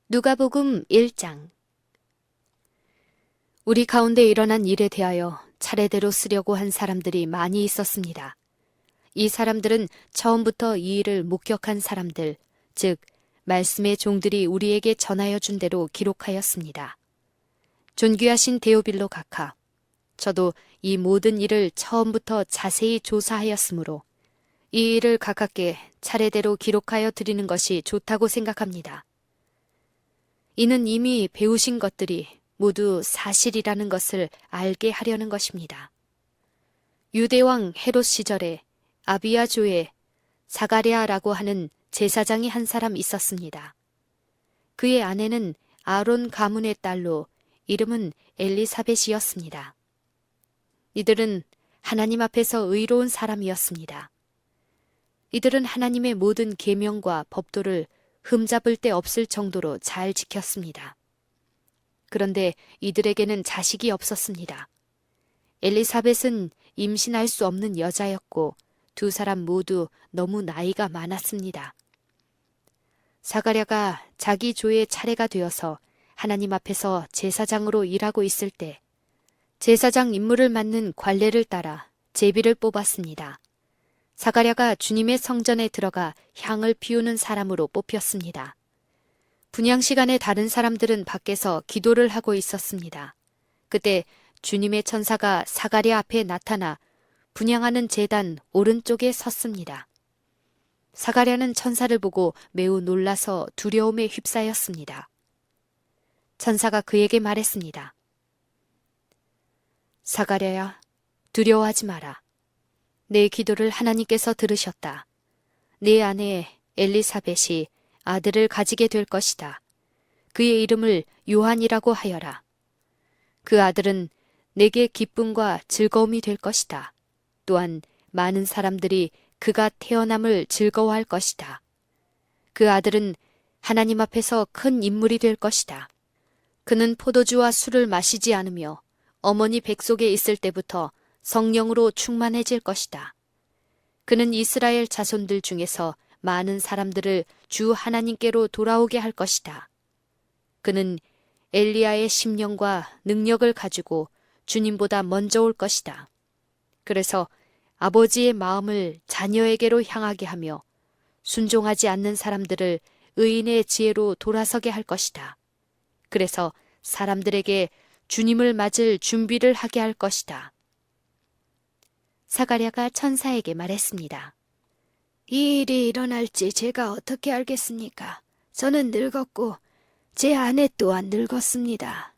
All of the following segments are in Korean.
누가복음 1장. 우리 가운데 일어난 일에 대하여 차례대로 쓰려고 한 사람들이 많이 있었습니다. 이 사람들은 처음부터 이 일을 목격한 사람들, 즉 말씀의 종들이 우리에게 전하여 준 대로 기록하였습니다. 존귀하신 데오빌로 각하, 저도 이 모든 일을 처음부터 자세히 조사하였으므로 이 일을 각하께 차례대로 기록하여 드리는 것이 좋다고 생각합니다. 이는 이미 배우신 것들이 모두 사실이라는 것을 알게 하려는 것입니다. 유대왕 헤롯 시절에 아비야조에 사가랴라고 하는 제사장이 한 사람 있었습니다. 그의 아내는 아론 가문의 딸로 이름은 엘리사벳이었습니다. 이들은 하나님 앞에서 의로운 사람이었습니다. 이들은 하나님의 모든 계명과 법도를 흠잡을 데 없을 정도로 잘 지켰습니다. 그런데 이들에게는 자식이 없었습니다. 엘리사벳은 임신할 수 없는 여자였고 두 사람 모두 너무 나이가 많았습니다. 사가랴가 자기 조의 차례가 되어서 하나님 앞에서 제사장으로 일하고 있을 때 제사장 임무를 맡는 관례를 따라 제비를 뽑았습니다. 사가랴가 주님의 성전에 들어가 향을 피우는 사람으로 뽑혔습니다. 분향 시간에 다른 사람들은 밖에서 기도를 하고 있었습니다. 그때 주님의 천사가 사가랴 앞에 나타나 분향하는 제단 오른쪽에 섰습니다. 사가랴는 천사를 보고 매우 놀라서 두려움에 휩싸였습니다. 천사가 그에게 말했습니다. 사가랴야, 두려워하지 마라. 내 기도를 하나님께서 들으셨다. 네 아내 엘리사벳이 아들을 가지게 될 것이다. 그의 이름을 요한이라고 하여라. 그 아들은 내게 기쁨과 즐거움이 될 것이다. 또한 많은 사람들이 그가 태어남을 즐거워할 것이다. 그 아들은 하나님 앞에서 큰 인물이 될 것이다. 그는 포도주와 술을 마시지 않으며 어머니 뱃속에 있을 때부터 성령으로 충만해질 것이다. 그는 이스라엘 자손들 중에서 많은 사람들을 주 하나님께로 돌아오게 할 것이다. 그는 엘리야의 심령과 능력을 가지고 주님보다 먼저 올 것이다. 그래서 아버지의 마음을 자녀에게로 향하게 하며 순종하지 않는 사람들을 의인의 지혜로 돌아서게 할 것이다. 그래서 사람들에게 주님을 맞을 준비를 하게 할 것이다. 사가랴가 천사에게 말했습니다. 이 일이 일어날지 제가 어떻게 알겠습니까? 저는 늙었고 제 아내 또한 늙었습니다.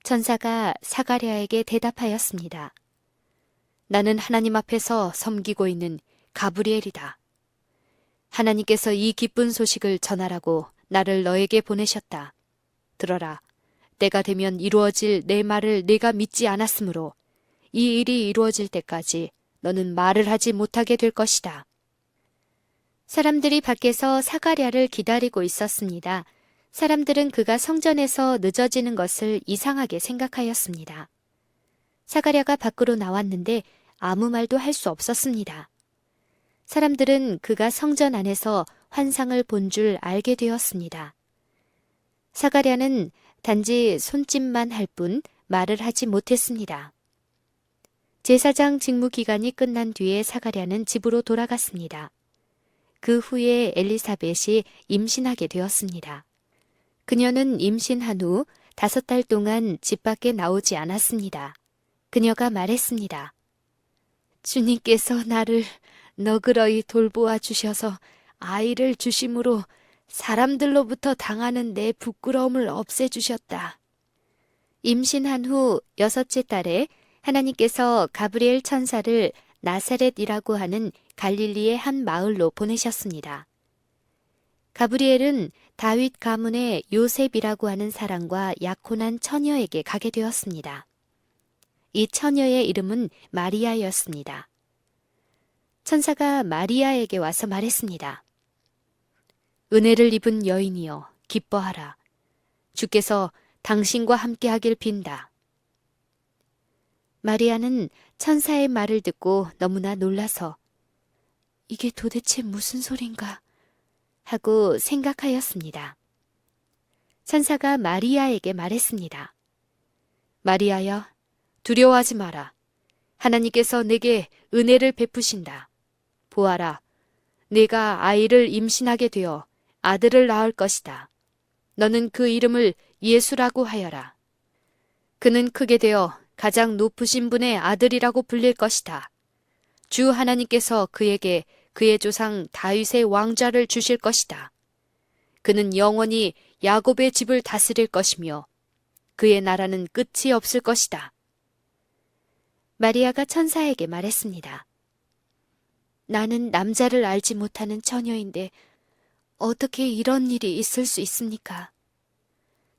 천사가 사가랴에게 대답하였습니다. 나는 하나님 앞에서 섬기고 있는 가브리엘이다. 하나님께서 이 기쁜 소식을 전하라고 나를 너에게 보내셨다. 들어라. 때가 되면 이루어질 내 말을 네가 믿지 않았으므로 이 일이 이루어질 때까지 너는 말을 하지 못하게 될 것이다. 사람들이 밖에서 사가랴를 기다리고 있었습니다. 사람들은 그가 성전에서 늦어지는 것을 이상하게 생각하였습니다. 사가랴가 밖으로 나왔는데 아무 말도 할 수 없었습니다. 사람들은 그가 성전 안에서 환상을 본 줄 알게 되었습니다. 사가랴는 단지 손짓만 할 뿐 말을 하지 못했습니다. 제사장 직무 기간이 끝난 뒤에 사가랴는 집으로 돌아갔습니다. 그 후에 엘리사벳이 임신하게 되었습니다. 그녀는 임신한 후 5달 동안 집 밖에 나오지 않았습니다. 그녀가 말했습니다. 주님께서 나를 너그러이 돌보아 주셔서 아이를 주심으로 사람들로부터 당하는 내 부끄러움을 없애주셨다. 임신한 후 6째 달에 하나님께서 가브리엘 천사를 나사렛이라고 하는 갈릴리의 한 마을로 보내셨습니다. 가브리엘은 다윗 가문의 요셉이라고 하는 사람과 약혼한 처녀에게 가게 되었습니다. 이 처녀의 이름은 마리아였습니다. 천사가 마리아에게 와서 말했습니다. 은혜를 입은 여인이여 기뻐하라. 주께서 당신과 함께하길 빈다. 마리아는 천사의 말을 듣고 너무나 놀라서 이게 도대체 무슨 소린가 하고 생각하였습니다. 천사가 마리아에게 말했습니다. 마리아야, 두려워하지 마라. 하나님께서 내게 은혜를 베푸신다. 보아라, 네가 아이를 임신하게 되어 아들을 낳을 것이다. 너는 그 이름을 예수라고 하여라. 그는 크게 되어 가장 높으신 분의 아들이라고 불릴 것이다. 주 하나님께서 그에게 그의 조상 다윗의 왕좌를 주실 것이다. 그는 영원히 야곱의 집을 다스릴 것이며 그의 나라는 끝이 없을 것이다. 마리아가 천사에게 말했습니다. 나는 남자를 알지 못하는 처녀인데 어떻게 이런 일이 있을 수 있습니까?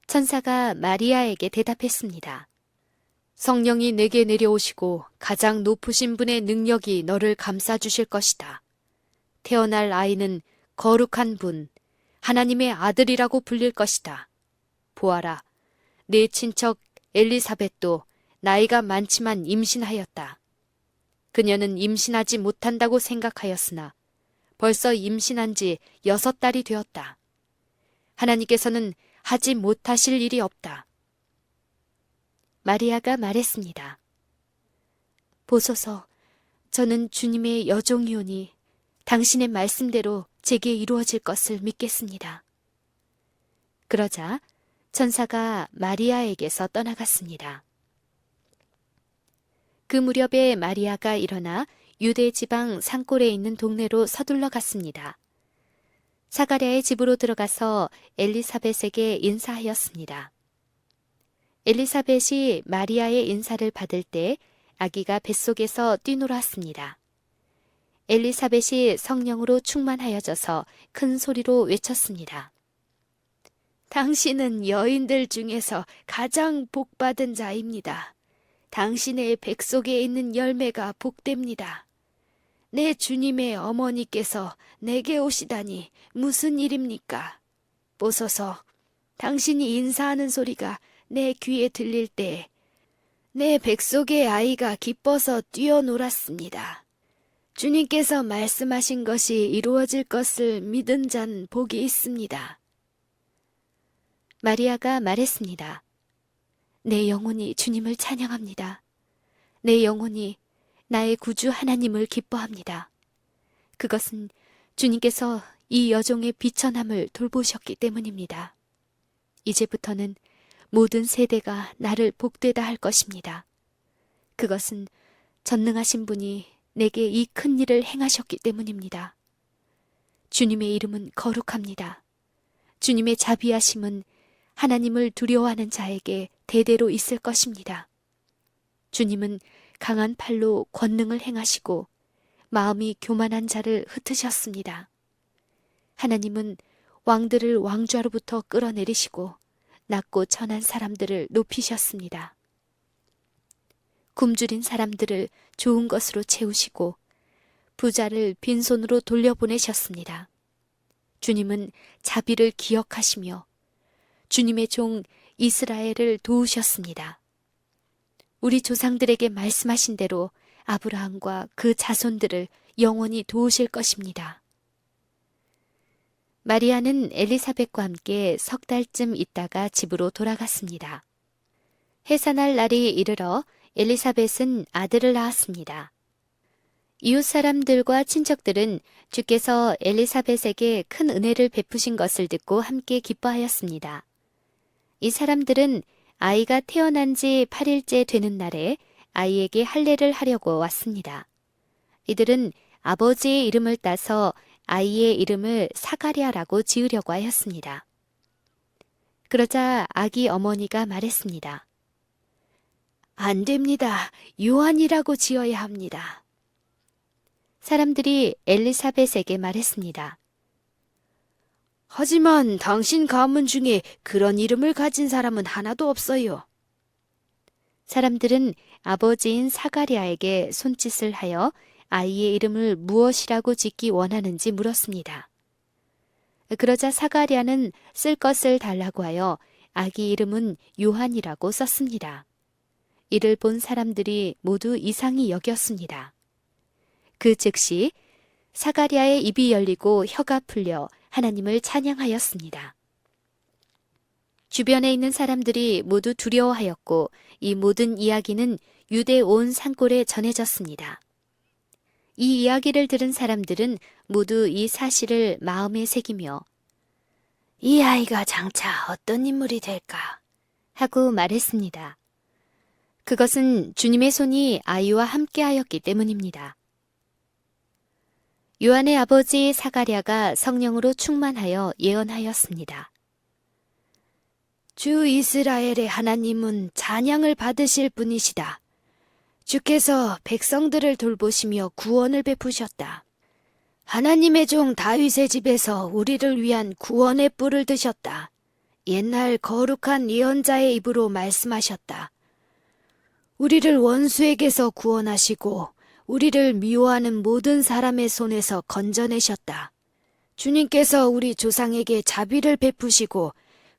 천사가 마리아에게 대답했습니다. 성령이 내게 내려오시고 가장 높으신 분의 능력이 너를 감싸주실 것이다. 태어날 아이는 거룩한 분, 하나님의 아들이라고 불릴 것이다. 보아라, 내 친척 엘리사벳도 나이가 많지만 임신하였다. 그녀는 임신하지 못한다고 생각하였으나 벌써 임신한 지 6달이 되었다. 하나님께서는 하지 못하실 일이 없다. 마리아가 말했습니다. 보소서, 저는 주님의 여종이오니 당신의 말씀대로 제게 이루어질 것을 믿겠습니다. 그러자 천사가 마리아에게서 떠나갔습니다. 그 무렵에 마리아가 일어나 유대 지방 산골에 있는 동네로 서둘러 갔습니다. 사가랴의 집으로 들어가서 엘리사벳에게 인사하였습니다. 엘리사벳이 마리아의 인사를 받을 때 아기가 뱃속에서 뛰놀았습니다. 엘리사벳이 성령으로 충만하여져서 큰 소리로 외쳤습니다. 당신은 여인들 중에서 가장 복받은 자입니다. 당신의 뱃속에 있는 열매가 복됩니다. 내 주님의 어머니께서 내게 오시다니 무슨 일입니까? 보소서, 당신이 인사하는 소리가 내 귀에 들릴 때 내 뱃속의 아이가 기뻐서 뛰어놀았습니다. 주님께서 말씀하신 것이 이루어질 것을 믿은 자는 복이 있습니다. 마리아가 말했습니다. 내 영혼이 주님을 찬양합니다. 내 영혼이 나의 구주 하나님을 기뻐합니다. 그것은 주님께서 이 여종의 비천함을 돌보셨기 때문입니다. 이제부터는 모든 세대가 나를 복되다 할 것입니다. 그것은 전능하신 분이 내게 이 큰 일을 행하셨기 때문입니다. 주님의 이름은 거룩합니다. 주님의 자비하심은 하나님을 두려워하는 자에게 대대로 있을 것입니다. 주님은 강한 팔로 권능을 행하시고 마음이 교만한 자를 흩으셨습니다. 하나님은 왕들을 왕좌로부터 끌어내리시고 낮고 천한 사람들을 높이셨습니다. 굶주린 사람들을 좋은 것으로 채우시고 부자를 빈손으로 돌려보내셨습니다. 주님은 자비를 기억하시며 주님의 종 이스라엘을 도우셨습니다. 우리 조상들에게 말씀하신 대로 아브라함과 그 자손들을 영원히 도우실 것입니다. 마리아는 엘리사벳과 함께 3달쯤 있다가 집으로 돌아갔습니다. 해산할 날이 이르러 엘리사벳은 아들을 낳았습니다. 이웃 사람들과 친척들은 주께서 엘리사벳에게 큰 은혜를 베푸신 것을 듣고 함께 기뻐하였습니다. 이 사람들은 아이가 태어난 지 8일째 되는 날에 아이에게 할례를 하려고 왔습니다. 이들은 아버지의 이름을 따서 아이의 이름을 사가랴라고 지으려고 하였습니다. 그러자 아기 어머니가 말했습니다. 안 됩니다. 요한이라고 지어야 합니다. 사람들이 엘리사벳에게 말했습니다. 하지만 당신 가문 중에 그런 이름을 가진 사람은 하나도 없어요. 사람들은 아버지인 사가랴에게 손짓을 하여 아이의 이름을 무엇이라고 짓기 원하는지 물었습니다. 그러자 사가랴는 쓸 것을 달라고 하여 아기 이름은 요한이라고 썼습니다. 이를 본 사람들이 모두 이상히 여겼습니다. 그 즉시 사가랴의 입이 열리고 혀가 풀려 하나님을 찬양하였습니다. 주변에 있는 사람들이 모두 두려워하였고 이 모든 이야기는 유대 온 산골에 전해졌습니다. 이 이야기를 들은 사람들은 모두 이 사실을 마음에 새기며 이 아이가 장차 어떤 인물이 될까? 하고 말했습니다. 그것은 주님의 손이 아이와 함께하였기 때문입니다. 요한의 아버지 사가랴가 성령으로 충만하여 예언하였습니다. 주 이스라엘의 하나님은 찬양을 받으실 분이시다. 주께서 백성들을 돌보시며 구원을 베푸셨다. 하나님의 종 다윗의 집에서 우리를 위한 구원의 뿔을 드셨다. 옛날 거룩한 예언자의 입으로 말씀하셨다. 우리를 원수에게서 구원하시고 우리를 미워하는 모든 사람의 손에서 건져내셨다. 주님께서 우리 조상에게 자비를 베푸시고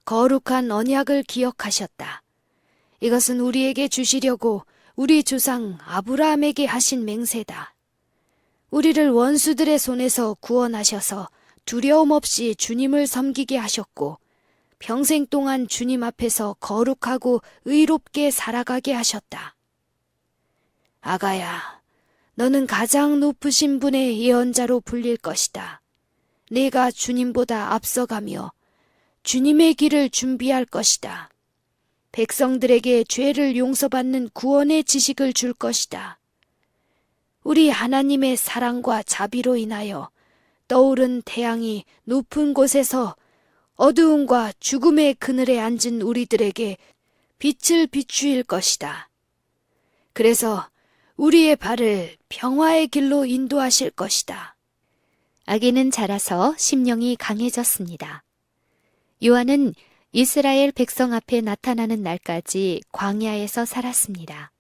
거룩한 언약을 기억하셨다. 이것은 우리에게 주시려고 우리 조상 아브라함에게 하신 맹세다. 우리를 원수들의 손에서 구원하셔서 두려움 없이 주님을 섬기게 하셨고 평생 동안 주님 앞에서 거룩하고 의롭게 살아가게 하셨다. 아가야, 너는 가장 높으신 분의 예언자로 불릴 것이다. 네가 주님보다 앞서가며 주님의 길을 준비할 것이다. 백성들에게 죄를 용서받는 구원의 지식을 줄 것이다. 우리 하나님의 사랑과 자비로 인하여 떠오른 태양이 높은 곳에서 어두움과 죽음의 그늘에 앉은 우리들에게 빛을 비추일 것이다. 그래서 우리의 발을 평화의 길로 인도하실 것이다. 아기는 자라서 심령이 강해졌습니다. 요한은 이스라엘 백성 앞에 나타나는 날까지 광야에서 살았습니다.